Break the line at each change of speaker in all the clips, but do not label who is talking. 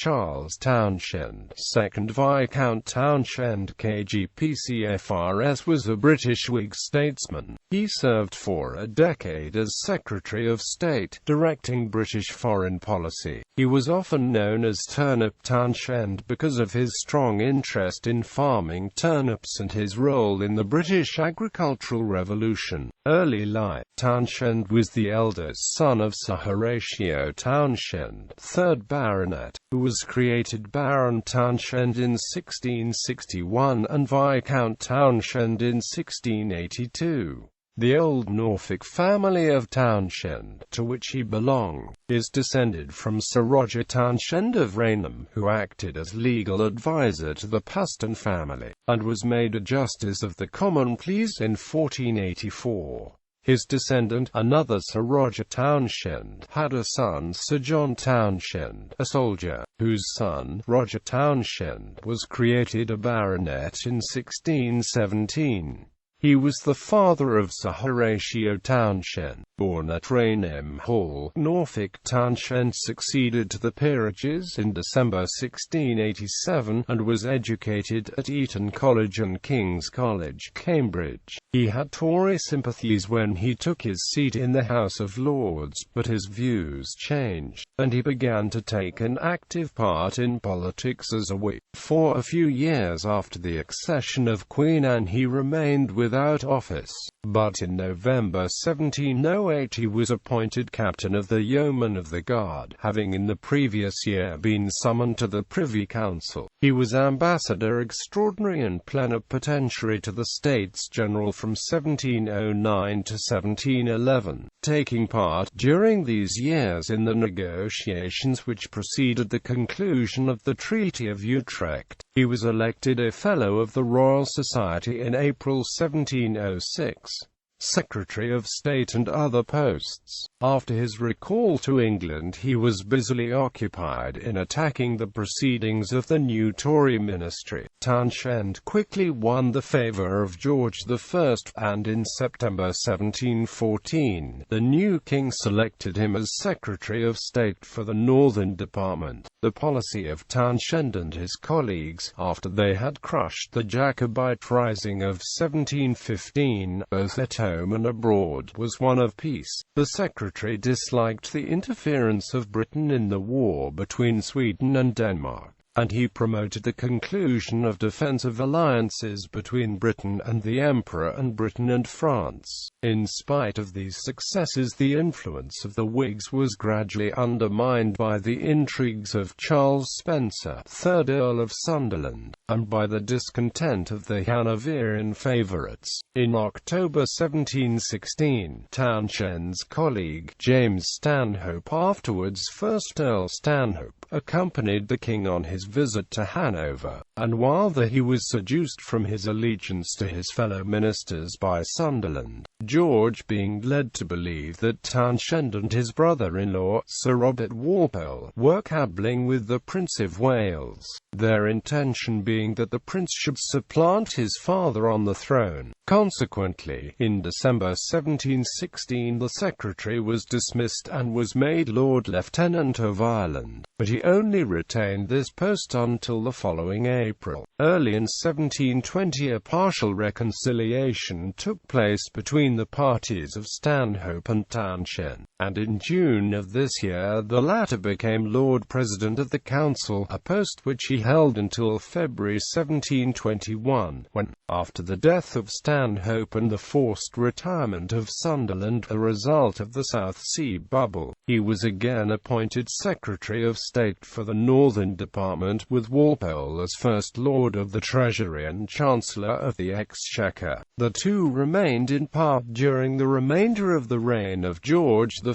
Charles Townshend, 2nd Viscount Townshend KGPCFRS, was a British Whig statesman. He served for a decade as Secretary of State, directing British foreign policy. He was often known as Turnip Townshend because of his strong interest in farming turnips and his role in the British agricultural revolution. Early life. Townshend was the eldest son of Sir Horatio Townshend, 3rd Baronet, who was created Baron Townshend in 1661 and Viscount Townshend in 1682. The old Norfolk family of Townshend, to which he belonged, is descended from Sir Roger Townshend of Rainham, who acted as legal advisor to the Paston family, and was made a Justice of the Common Pleas in 1484. His descendant, another Sir Roger Townshend, had a son, Sir John Townshend, a soldier, whose son, Roger Townshend, was created a baronet in 1617. He was the father of Sir Horatio Townshend, born at Rainham Hall, Norfolk. Townshend succeeded to the peerages in December 1687, and was educated at Eton College and King's College, Cambridge. He had Tory sympathies when he took his seat in the House of Lords, but his views changed, and he began to take an active part in politics as a Whig. For a few years after the accession of Queen Anne he remained without office, but in November 1708 he was appointed Captain of the Yeomen of the Guard, having in the previous year been summoned to the Privy Council. He was Ambassador Extraordinary and Plenipotentiary to the States General from 1709 to 1711, taking part during these years in the negotiations which preceded the conclusion of the Treaty of Utrecht. He was elected a Fellow of the Royal Society in April 1706. Secretary of State and other posts. After his recall to England he was busily occupied in attacking the proceedings of the new Tory ministry. Townshend quickly won the favour of George I, and in September 1714, the new king selected him as Secretary of State for the Northern Department. The policy of Townshend and his colleagues, after they had crushed the Jacobite rising of 1715, both at home and abroad, was one of peace. The secretary disliked the interference of Britain in the war between Sweden and Denmark, and he promoted the conclusion of defensive alliances between Britain and the Emperor and Britain and France. In spite of these successes, the influence of the Whigs was gradually undermined by the intrigues of Charles Spencer, 3rd Earl of Sunderland, and by the discontent of the Hanoverian favourites. In October 1716, Townshend's colleague, James Stanhope, afterwards 1st Earl Stanhope, accompanied the king on his visit to Hanover, and while there he was seduced from his allegiance to his fellow ministers by Sunderland, George being led to believe that Townshend and his brother-in-law, Sir Robert Walpole, were caballing with the Prince of Wales, their intention being that the prince should supplant his father on the throne. Consequently, in December 1716 the secretary was dismissed and was made Lord Lieutenant of Ireland, but he only retained this post until the following April. Early in 1720 a partial reconciliation took place between the parties of Stanhope and Townshend, and in June of this year the latter became Lord President of the Council, a post which he held until February 1721, when, after the death of Stanhope and the forced retirement of Sunderland, a result of the South Sea bubble, he was again appointed Secretary of State for the Northern Department, with Walpole as First Lord of the Treasury and Chancellor of the Exchequer. The two remained in part during the remainder of the reign of George I,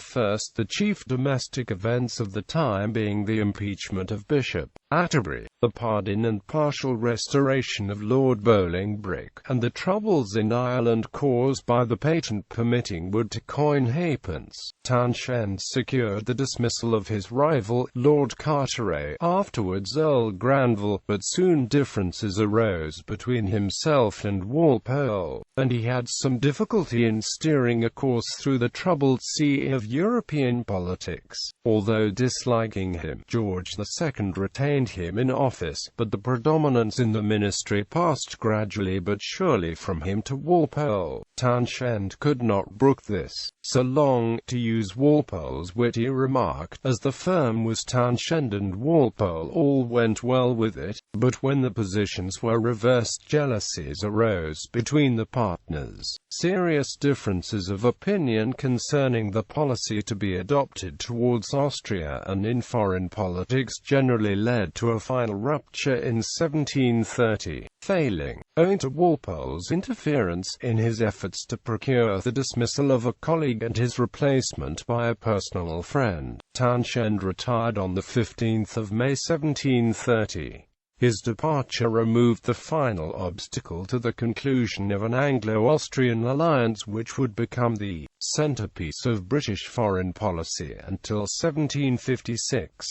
the chief domestic events of the time being the impeachment of Bishop Atterbury, the pardon and partial restoration of Lord Bolingbroke, and the troubles in Ireland caused by the patent permitting Wood to coin halfpence. Townshend secured the dismissal of his rival, Lord Carteret, afterwards Earl Granville, but soon differences arose between himself and Walpole. and he had some difficulty in steering a course through the troubled sea of European politics. Although disliking him, George II retained him in office, but the predominance in the ministry passed gradually but surely from him to Walpole. Townshend could not brook this, so long, to use Walpole's witty remark, as the firm was Townshend and Walpole, all went well with it, but when the positions were reversed, jealousies arose between the partners. Serious differences of opinion concerning the policy to be adopted towards Austria and in foreign politics generally led to a final rupture in 1730. Failing, owing to Walpole's interference in his efforts to procure the dismissal of a colleague and his replacement by a personal friend, Townshend retired on 15 May 1730. His departure removed the final obstacle to the conclusion of an Anglo-Austrian alliance which would become the centerpiece of British foreign policy until 1756.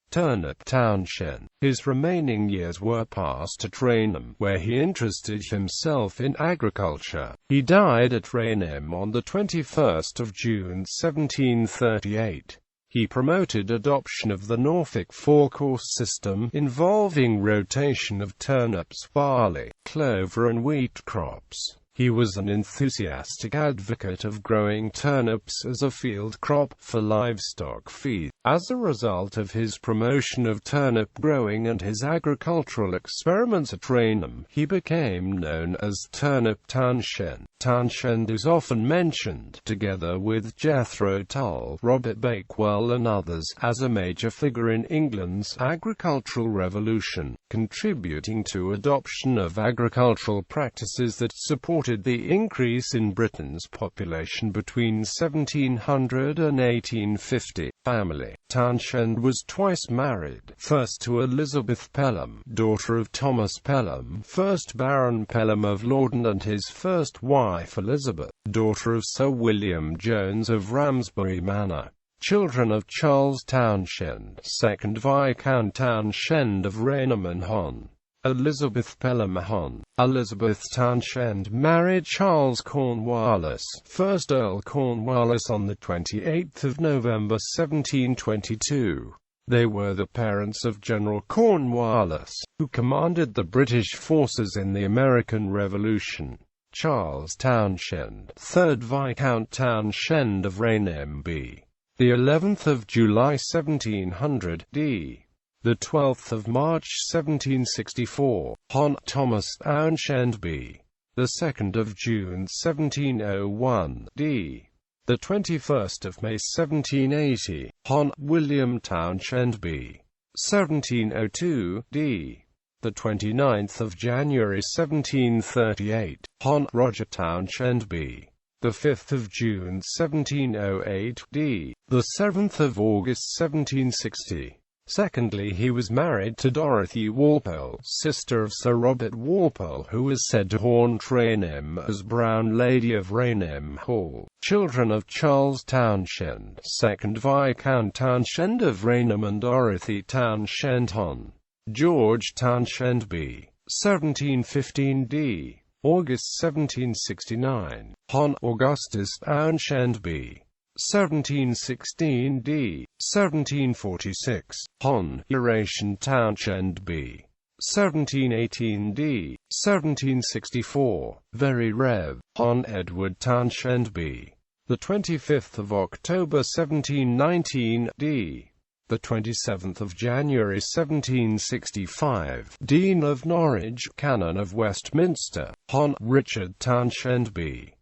Turnip Townshend. His remaining years were passed at Rainham, where he interested himself in agriculture. He died at Rainham on 21 June 1738. He promoted adoption of the Norfolk four-course system, involving rotation of turnips, barley, clover and wheat crops. He was an enthusiastic advocate of growing turnips as a field crop for livestock feed. As a result of his promotion of turnip growing and his agricultural experiments at Rainham, he became known as Turnip Townshend. Townshend is often mentioned, together with Jethro Tull, Robert Bakewell and others, as a major figure in England's agricultural revolution, contributing to adoption of agricultural practices that supported the increase in Britain's population between 1700 and 1850. Family. Townshend was twice married, first to Elizabeth Pelham, daughter of Thomas Pelham, 1st Baron Pelham of Lorden, and his first wife Elizabeth, daughter of Sir William Jones of Ramsbury Manor. Children of Charles Townshend, 2nd Viscount Townshend of Rainham and Hon. Elizabeth Pelham Hon. Elizabeth Townshend married Charles Cornwallis, 1st Earl Cornwallis, on 28 November 1722. They were the parents of General Cornwallis, who commanded the British forces in the American Revolution. Charles Townshend, 3rd Viscount Townshend of Rainham B. The 11th of July 1700, d. The 12th of March 1764, Hon. Thomas Townshend B. The 2nd of June 1701, d. The 21st of May 1780, Hon. William Townshend B. 1702, d. The 29th of January 1738, Hon. Roger Townshend B. The 5th of June 1708, d. The 7th of August 1760. Secondly, he was married to Dorothy Walpole, sister of Sir Robert Walpole, who is said to haunt Rainham as Brown Lady of Rainham Hall. Children of Charles Townshend, 2nd Viscount Townshend of Rainham, and Dorothy Townshend Hon. George Townshend B. 1715 d. August 1769, Hon. Augustus Townshend B. 1716 d. 1746, Hon. Eurasian Townshend B. 1718 d. 1764, Very Rev. Hon. Edward Townshend B. The 25th of October 1719 d. The 27th of January 1765, Dean of Norwich, Canon of Westminster, Hon. Richard Townshend B.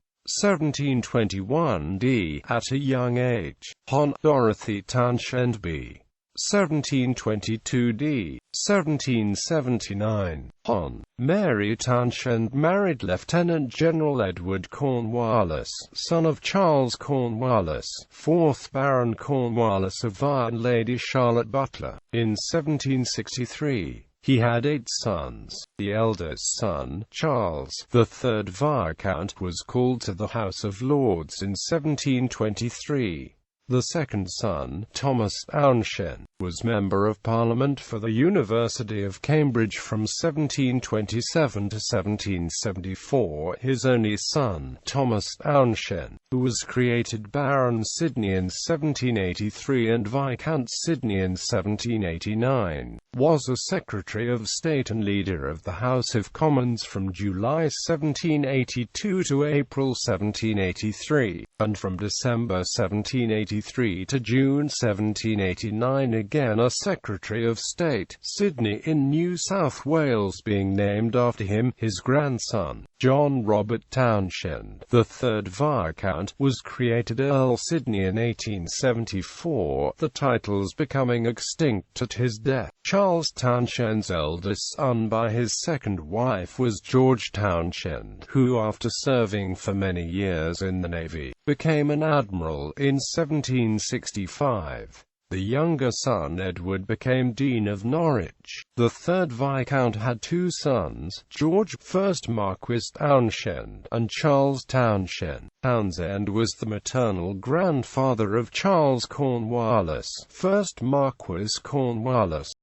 1721 d. At a young age, Hon. Dorothy Townshend B. 1722 d. 1779, Hon. Mary Townshend married Lieutenant General Edward Cornwallis, son of Charles Cornwallis, 4th Baron Cornwallis of Var and Lady Charlotte Butler. In 1763, he had 8 sons. The eldest son, Charles, the 3rd Viscount, was called to the House of Lords in 1723. The second son, Thomas Townshend, was Member of Parliament for the University of Cambridge from 1727 to 1774. His only son, Thomas Townshend, who was created Baron Sidney in 1783 and Viscount Sidney in 1789, was a Secretary of State and Leader of the House of Commons from July 1782 to April 1783, and from December 1783 to June 1789 again a Secretary of State, Sydney in New South Wales being named after him. His grandson, John Robert Townshend, the third Viscount, was created Earl Sydney in 1874, the titles becoming extinct at his death. Charles Townshend's eldest son by his second wife was George Townshend, who after serving for many years in the Navy, became an admiral in 1765. The younger son Edward became Dean of Norwich. The third Viscount had two sons, George, 1st Marquis Townshend, and Charles Townshend. Townshend was the maternal grandfather of Charles Cornwallis, 1st Marquis Cornwallis.